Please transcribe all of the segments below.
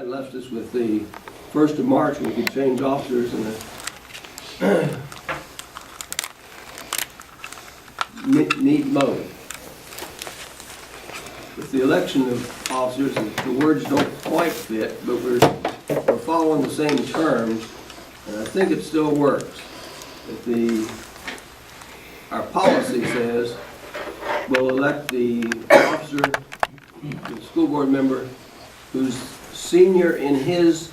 That left us with the 1st of March, we could change officers and neat mode. With the election of officers, the words don't quite fit, but we're following the same terms, and I think it still works. Our policy says we'll elect the officer, the school board member, who's senior in his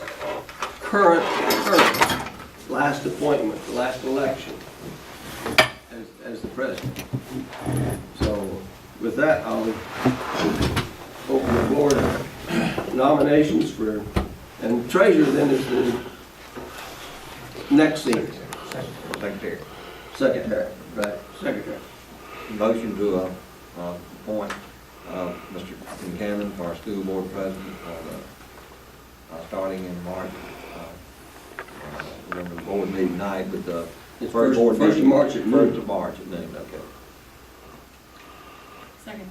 current term, last appointment, last election, as the president. So with that, I'll open the floor to nominations for, and treasurer then is the next seat. Secretary. Secretary, right, secretary. Motion to appoint Mr. Buchanan for our school board president starting in March. Remember the board meeting night, but the It's first board first of meeting, March at noon. 1st of March at noon, okay. Second.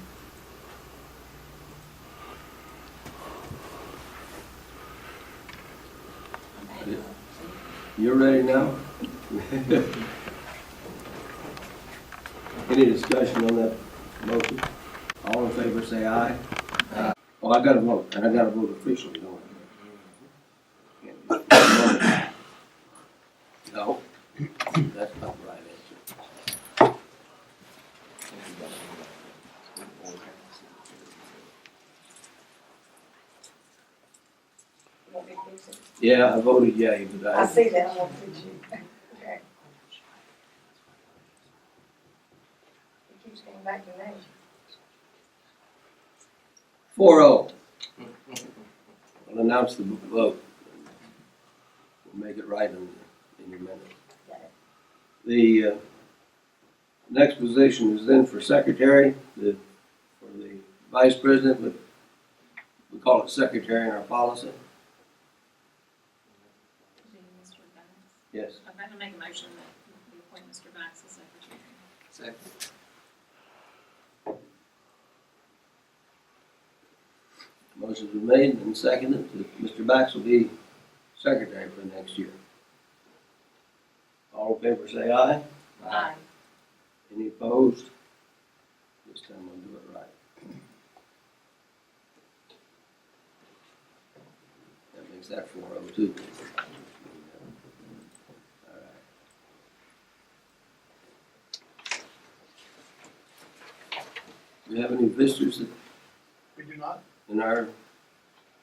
You're ready now? Any discussion on that motion? All in favor say aye. Aye. Oh, I gotta vote, and I gotta vote officially, don't I? No, that's not the right answer. Yeah, I voted yea, but I see that, I won't fix you. Okay. It keeps getting back to me. 4-0. I'll announce the vote. We'll make it right in your minute. Got it. The next position is then for secretary, for the vice president, but we call it secretary in our policy. Mr. Banks. Yes. I'm going to make a motion that we appoint Mr. Banks as secretary. Second. Motion's been made and seconded that Mr. Bax will be secretary for next year. All in favor say aye. Aye. Any opposed? This time we'll do it right. That makes that 4-0 All right. Do we have any visitors We do not? in our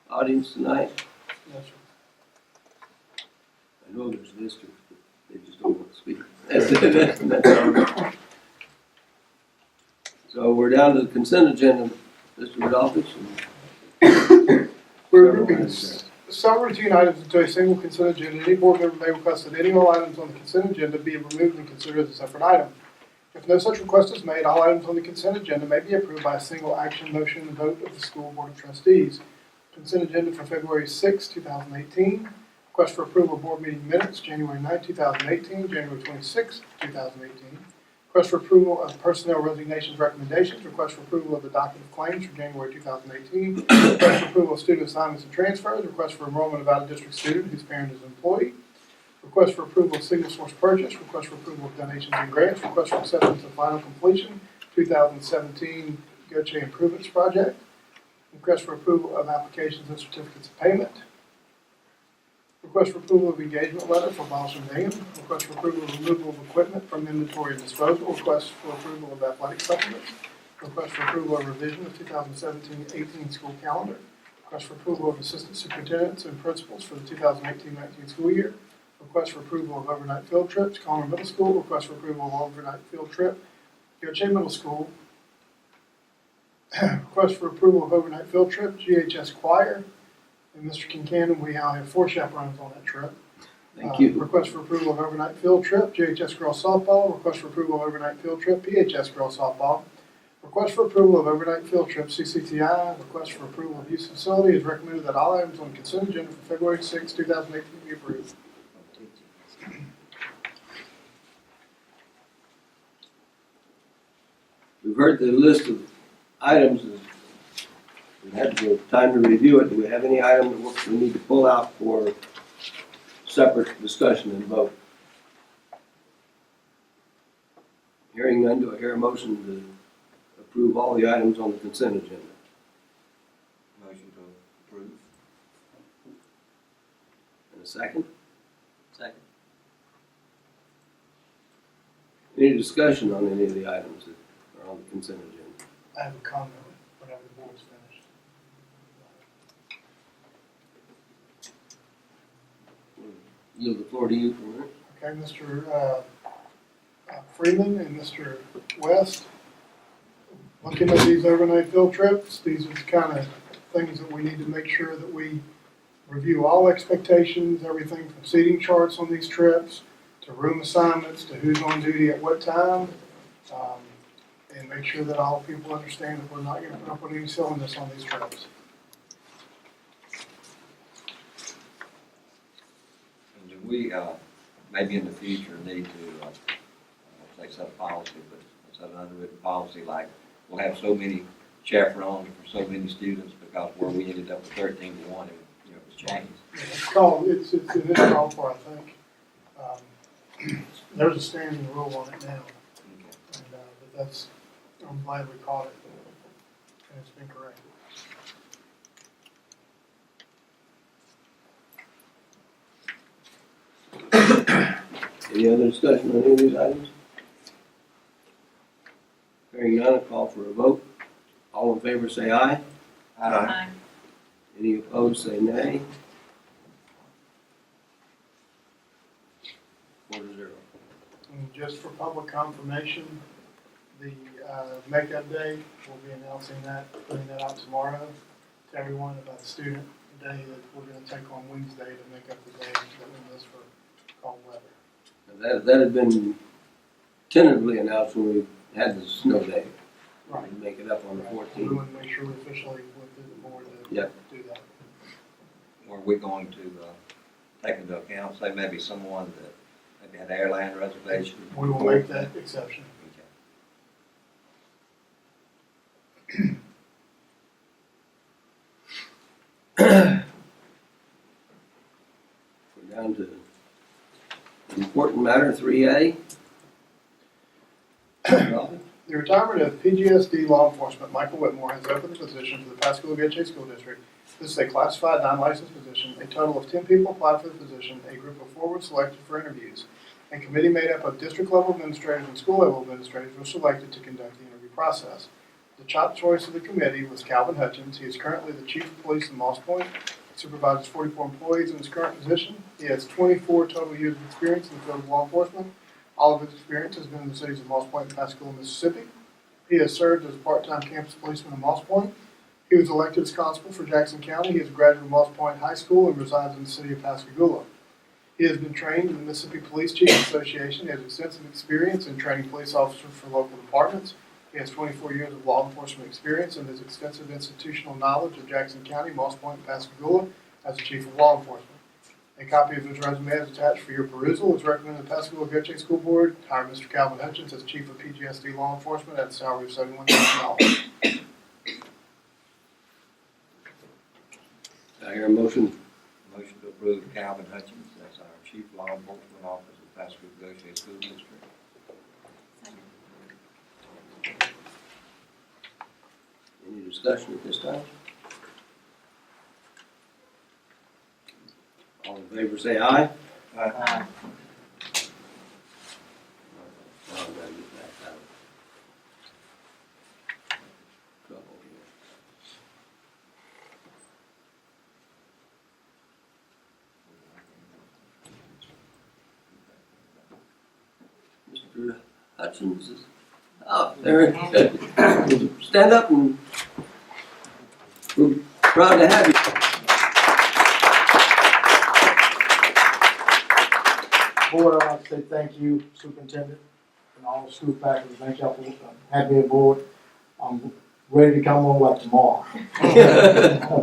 audience tonight? Yes, sir. I know there's visitors, but they just don't want to speak. That's all right. So we're down to the consent agenda, Mr. Rodolphus. We're grouping some routine items into a single consent agenda. Any board member may request that any or all items on the consent agenda be removed and considered as a separate item. If no such request is made, all items on the consent agenda may be approved by a single action motion and vote of the school board of trustees. Consent agenda for February 6, 2018. Request for approval of board meeting minutes, January 9, 2018, January 26, 2018. Request for approval of personnel resignations recommendations. Request for approval of the docket of claims for January 2018. Request for approval of student assignments and transfers. Request for enrollment of out-of-district student whose parent is an employee. Request for approval of single source purchase. Request for approval of donations and grants. Request for acceptance of final completion 2017 Gautier Improvements Project. Request for approval of applications and certificates of payment. Request for approval of engagement letter for Boston Dam. Request for approval of removal of equipment from inventory and disposal. Request for approval of athletic supplements. Request for approval of revision of 2017-18 school calendar. Request for approval of assistant superintendents and principals for the 2018-19 school year. Request for approval of overnight field trips, Conner Middle School. Request for approval of overnight field trip, Gautier Middle School. Request for approval of overnight field trip, GHS Choir. And Mr. Kincannon, we now have 4 chaperones on that trip. Thank you. Request for approval of overnight field trip, JHS Girls Softball. Request for approval of overnight field trip, PHS Girls Softball. Request for approval of overnight field trip, CCTI. Request for approval of use of facility. It is recommended that all items on the consent agenda for February 6, 2018 be approved. We've heard the list of items We had the time to review it. Do we have any item that we need to pull out for separate discussion and vote? Hearing none, do I hear a motion to approve all the items on the consent agenda? Motion to approve. And a second? Second. Any discussion on any of the items that are on the consent agenda? I have a comment whenever the board's finished. Yield the floor to you for a minute. Okay, Mr. Freeman and Mr. West, looking at these overnight field trips, these are the kind of things that we need to make sure that we review all expectations, everything from seating charts on these trips, to room assignments, to who's on duty at what time, and make sure that all people understand that we're not gonna put up with any silliness on these trips. And do we, maybe in the future, need to, say set a policy, but set an unwritten policy, like we'll have so many chaperones for so many students, because where we ended up with 13 to 1, it was changed. It is called for, I think. There's a standing rule on it now, Okay. and, but that's, I'm glad we caught it, and it's been corrected. Any other discussion on any of these items? Hearing none, I'll call for a vote. All in favor say aye. Aye. Any opposed say nay. 4-0. And just for public confirmation, the makeup day, we'll be announcing that, putting that out tomorrow to everyone about the student day that we're gonna take on Wednesday to make up the day that we missed for cold weather. That had been tentatively announced when we had the snow day. Right. We'd make it up on the We 14th. want to make sure we officially went through the board to Yep. do that. Were we going to take into account, say maybe someone that maybe had airline reservation? We will make that exception. We're down to important matter 3A. The retirement of PGSD law enforcement Michael Whitmore has opened the position for the Pascagoula-Gautier School District. This is a classified, non-licensed position. A total of 10 people applied for the position. A group of 4 were selected for interviews. A committee made up of district-level administrators and school-level administrators was selected to conduct the interview process. The top choice of the committee was Calvin Hutchins. He is currently the chief of police in Moss Point. He supervises 44 employees in his current position. He has 24 total years of experience in the field of law enforcement. All of his experience has been in the cities of Moss Point and Pascagoula, Mississippi. He has served as a part-time campus policeman in Moss Point. He was elected as constable for Jackson County. He is a graduate of Moss Point High School and resides in the city of Pascagoula. He has been trained in the Mississippi Police Chiefs Association. He has extensive experience in training police officers for local departments. He has 24 years of law enforcement experience and has extensive institutional knowledge of Jackson County, Moss Point, and Pascagoula as the chief of law enforcement. A copy of his resume is attached for your perusal. It's recommended the Pascagoula-Gautier School Board hire Mr. Calvin Hutchins as chief of PGSD law enforcement at a salary of $71,000. I hear a motion. Motion to approve Calvin Hutchins as our chief law enforcement officer of Pascagoula-Gautier School District. Any discussion at this time? All in favor say aye. Aye. Now I've got to get back out of trouble here. Mr. Hutchins is, oh, there he is. Stand up and we're proud to have you. Board, I'd like to say thank you, Superintendent, and all the school faculty. Thank y'all for having me aboard. I'm ready to come on like tomorrow.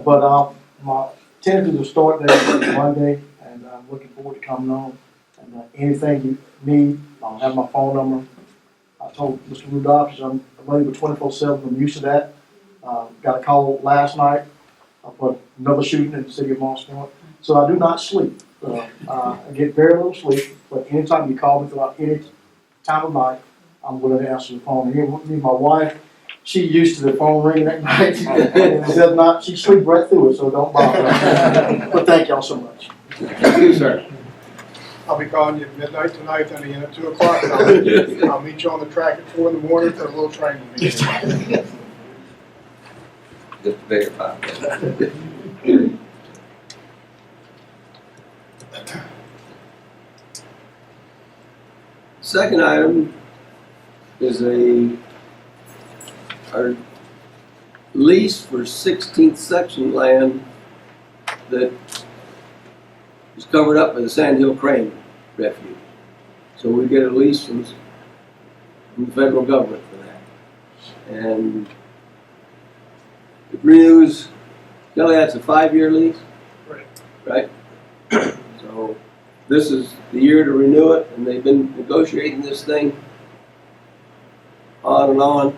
But my tentative start date is Monday, and I'm looking forward to coming on. And anything you need, I'll have my phone number. I told Mr. Rudolph, I'm available 24/7. I'm used to that. Got a call last night for another shooting in the city of Moss Point. So I do not sleep. I get very little sleep, but anytime you call me throughout any time of night, I'm willing to answer the phone. Me, my wife, she used to the phone ringing at night. And said not, she sleep right through it, so don't bother her. But thank y'all so much. Thank you, sir. I'll be calling you at midnight tonight, then again at 2 o'clock. and I'll meet you on the track at 4 in the morning for a little training meeting. Just to verify. Second item is our lease for 16th section land that is covered up by the Sand Hill Crane Refuge. So we get a lease from the federal government for that. And it renews, Kelly, that's a 5-year lease? Right. Right? So this is the year to renew it, and they've been negotiating this thing on and on.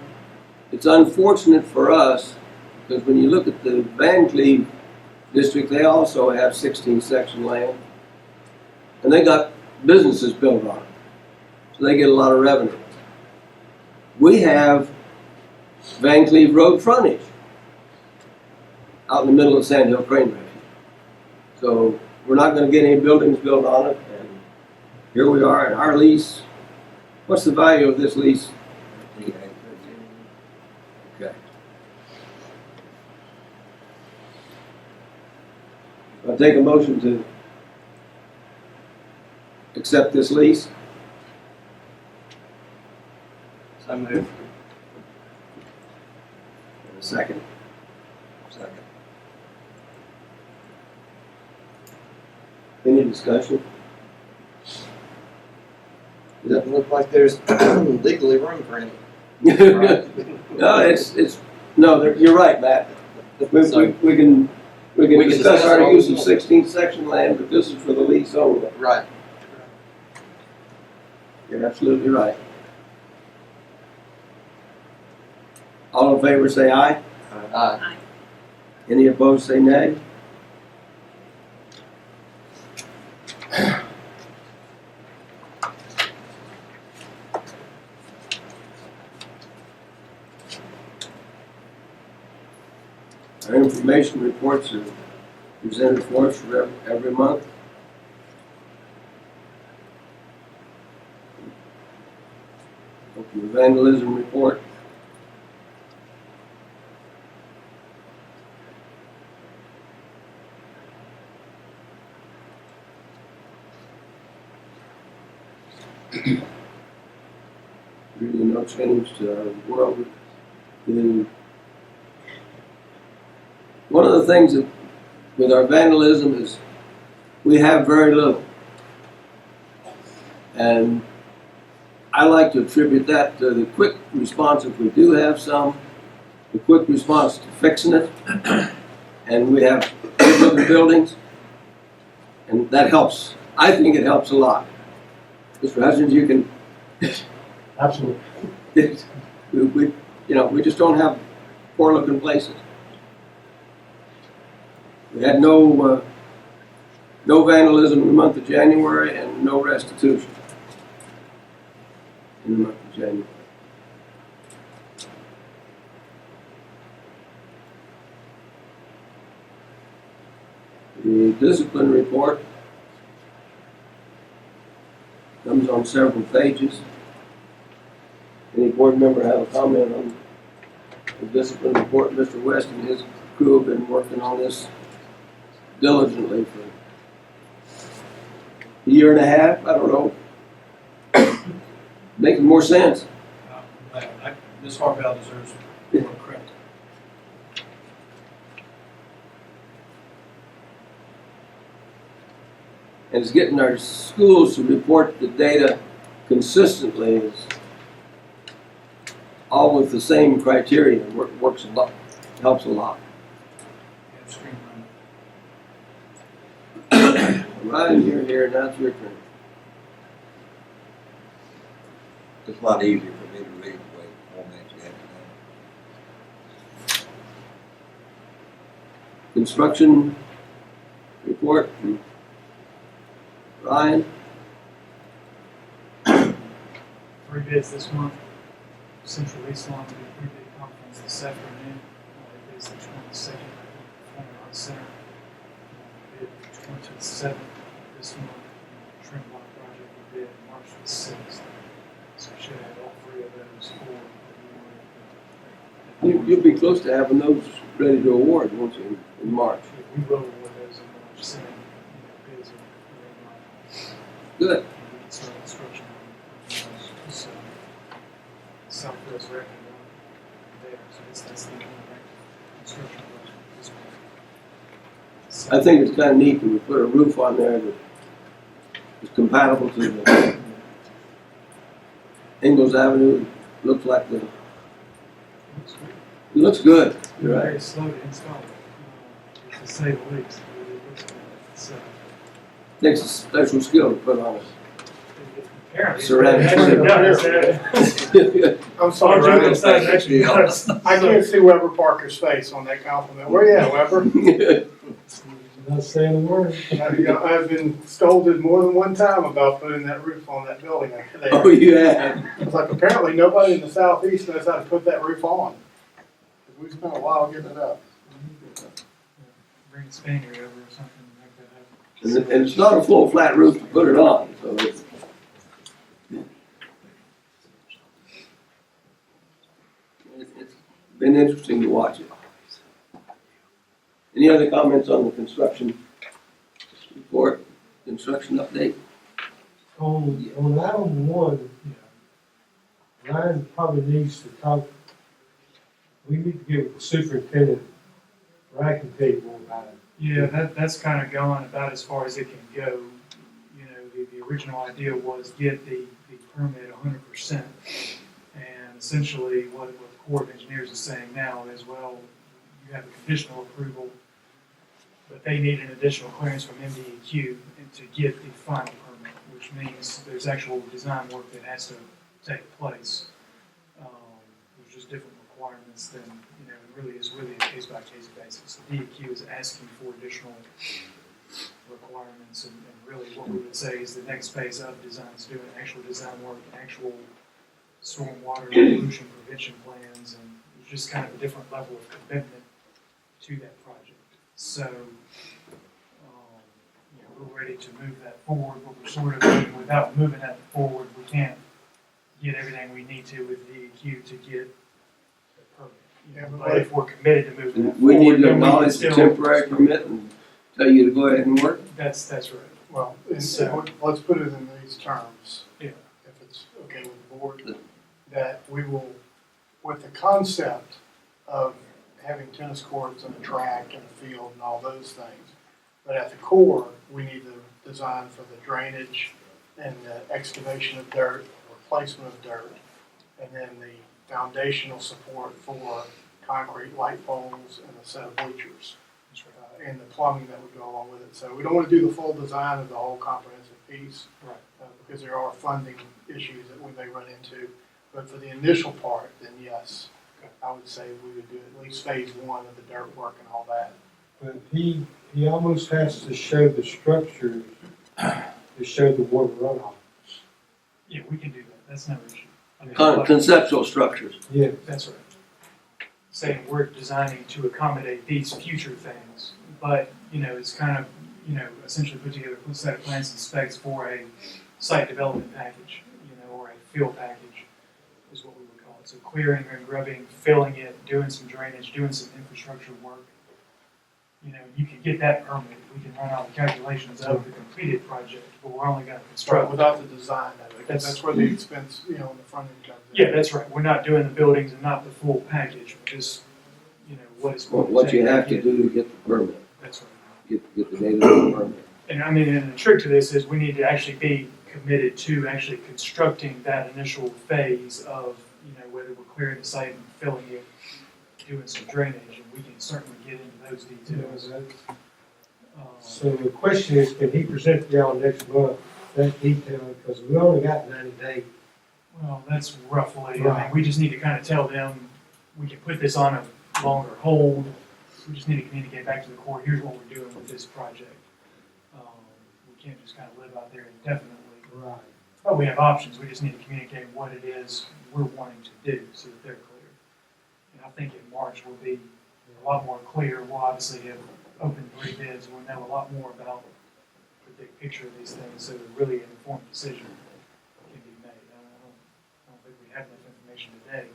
It's unfortunate for us, because when you look at the Van Cleve district, they also have 16 section land, and they got businesses built on it, so they get a lot of revenue. We have Van Cleve Road frontage out in the middle of Sand Hill Crane Refuge. So we're not going to get any buildings built on it, and here we are in our lease. What's the value of this lease? Okay. I'll take a motion to accept this lease. So moved. And a second. Second. Any discussion? Doesn't look like there's legally room for any. No, you're right, Matt. We can discuss discuss our all use we of want. 16th section land, but this is for the lease only. Right. You're absolutely right. All in favor say aye. Aye. Any opposed say nay. Our information reports are presented for us for every month. Open the vandalism report. Really no change to our world. One of the things that with our vandalism is we have very little. And I like to attribute that to the quick response if we do have some, the quick response to fixing it. And we have good looking buildings. And that helps. I think it helps a lot. Mr. Hutchins, you can, Absolutely. we just don't have poor looking places. We had no vandalism in the month of January and no restitution in the month of January. The discipline report comes on several pages. Any board member have a comment on the discipline report? Mr. West and his crew have been working on this diligently for a year and a half, I don't know. Making more sense. Ms. Harvell deserves more credit. And it's getting our schools to report the data consistently, is all with the same criteria. Works a lot, helps a lot. Yeah, streamlined. Ryan, you're here, now it's your turn. It's a lot easier for me to read the way the format you have Construction report from Ryan. 3 bids this month. Central East Lawn will be a 3-bid conference this afternoon. It is the 22nd, Performing Arts Center. Bid the 27th this month. Trim block project will bid March the 6th. So we should have all 3 of those for You'll be close to having those ready to award, won't you, in March? We will award those in March, sending bids are Good. we can start construction on those. So Southwest Rec there, so that's the construction project this month. So I think it's kind of neat that we put a roof on there that is compatible to the Ingalls Avenue. Looks like the, it looks good. You're very right. slow to install, to say the least. It looks good. So Takes a special skill to put on apparently, Ceramic it actually trim. does. it. I'm sorry, Our Ryan. side actually does. I can't see Weber Parker's face on that compliment. Where you at, Weber? Not saying a word. I've been scolded more than one time about putting that roof on that building there. Oh, you have. It's like apparently nobody in the southeast knows how to put that roof on. We spent a while getting it up. Bring a Spaniard over or something to make that happen. And it's not a full flat roof to put it on, so it's been interesting to watch it. Any other comments on the construction report, construction update? On item 1, Ryan probably needs to talk, we need to get with the superintendent, Ryan can tell you more about it. Yeah, that's kind of going about as far as it can go. You know, the original idea was get the permit 100%. And essentially what the Corps of Engineers is saying now is, well, you have a conditional approval, but they need an additional clearance from MDEQ to get the final permit, which means there's actual design work that has to take place. There's just different requirements than, you know, it really is a case-by-case basis. The DEQ is asking for additional requirements, and really what we would say is the next phase of design is doing actual design work, actual stormwater pollution prevention plans, and it's just kind of a different level of commitment to that project. So, you know, we're ready to move that forward, but we're sort of, without moving that forward, we can't get everything we need to with DEQ to get the permit. You know, but if we're committed to moving that We forward, need to then we can acknowledge the still. temporary permit and tell you to go ahead and work. That's right. Well, So- let's put it in these terms. Yeah. If it's okay with the board, that we will, with the concept of having tennis courts and a track and a field and all those things, but at the core, we need the design for the drainage and the excavation of dirt, replacement of dirt, and then the foundational support for concrete light poles and a set of bleachers. And the plumbing that would go along with it. So we don't want to do the full design of the whole comprehensive piece. Right. Because there are funding issues that we may run into. But for the initial part, then yes, I would say we would do at least phase 1 of the dirt work and all that. But he almost has to show the structure to show the water runoff. Yeah, we can do that. That's no issue. I mean, Conceptual structures. Yeah. That's right. Saying we're designing to accommodate these future things, but, you know, it's kind of, you know, essentially put together a set of plans and specs for a site development package, you know, or a field package is what we would call it. So clearing and grubbing, filling it, doing some drainage, doing some infrastructure work. You know, you can get that permit. We can run all the calculations of the completed project, but we're only going to construct. Without the design of it. That's where the expense, you know, on the front end comes in. Yeah, that's right. We're not doing the buildings and not the full package, just, you know, what is going to What you take have to get- do to get the permit, That's right. get the data on the permit. And I mean, and the trick to this is we need to actually be committed to actually constructing that initial phase of, you know, whether we're clearing the site and filling it, doing some drainage, and we can certainly get into those details. So the question is, can he present to y'all next month that detail? Because we only got 90 days. Well, that's roughly, I mean, we just need to kind of tell them, we can put this on a longer hold, we just need to communicate back to the court, here's what we're doing with this project. We can't just kind of live out there indefinitely. Right. But we have options, we just need to communicate what it is we're wanting to do so that they're clear. And I think in March we'll be a lot more clear, we'll obviously have opened 3 bids, we'll know a lot more about the big picture of these things, so that really an informed decision can be made. I don't think we have enough information today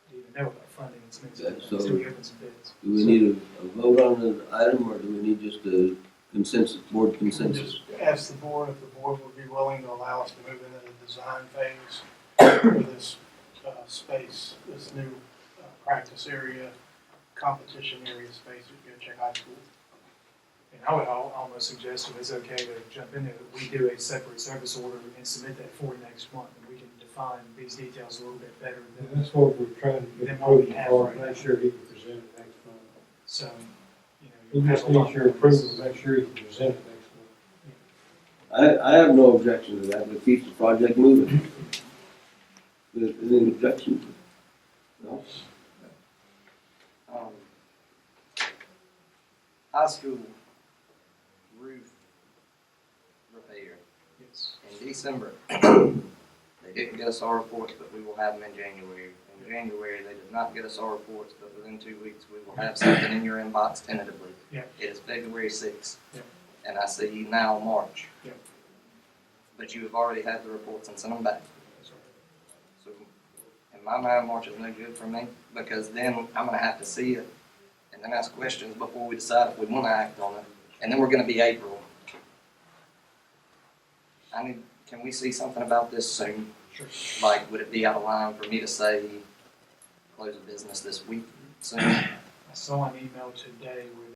to even know about funding and some of these other Okay, things, so- so we open some bids. Do we need a vote on the item, or do we need just a consensus, board consensus? Just ask the board if the board would be willing to allow us to move into the design phase for this space, this new practice area, competition area space at Go Check High School. And I would almost suggest if it's okay to jump in there, that we do a separate service order and submit that for next month, and we can define these details a little bit better And than, that's what we're trying to Then get what we approved have for, right make now. sure he can present it next month. so, He have just a lot needs your more approval, pieces. to make sure he can present it next month. I have no objection to that, but keep the project moving. Any objection? No? High school roof repair Yes. in December. They didn't get us our reports, but we will have them in January. In January, they did not get us our reports, but within 2 weeks, we will have something in your inbox tentatively. Yeah. It is February 6th. Yeah. And I see now March. Yeah. But you have already had the reports and sent them back. That's right. So in my mind, March is no good for me, because then I'm gonna have to see it and then ask questions before we decide if we wanna act on it. And then we're gonna be April. Can we see something about this soon? Sure. Like, would it be out of line for me to say, close of business this week soon? I saw an email today where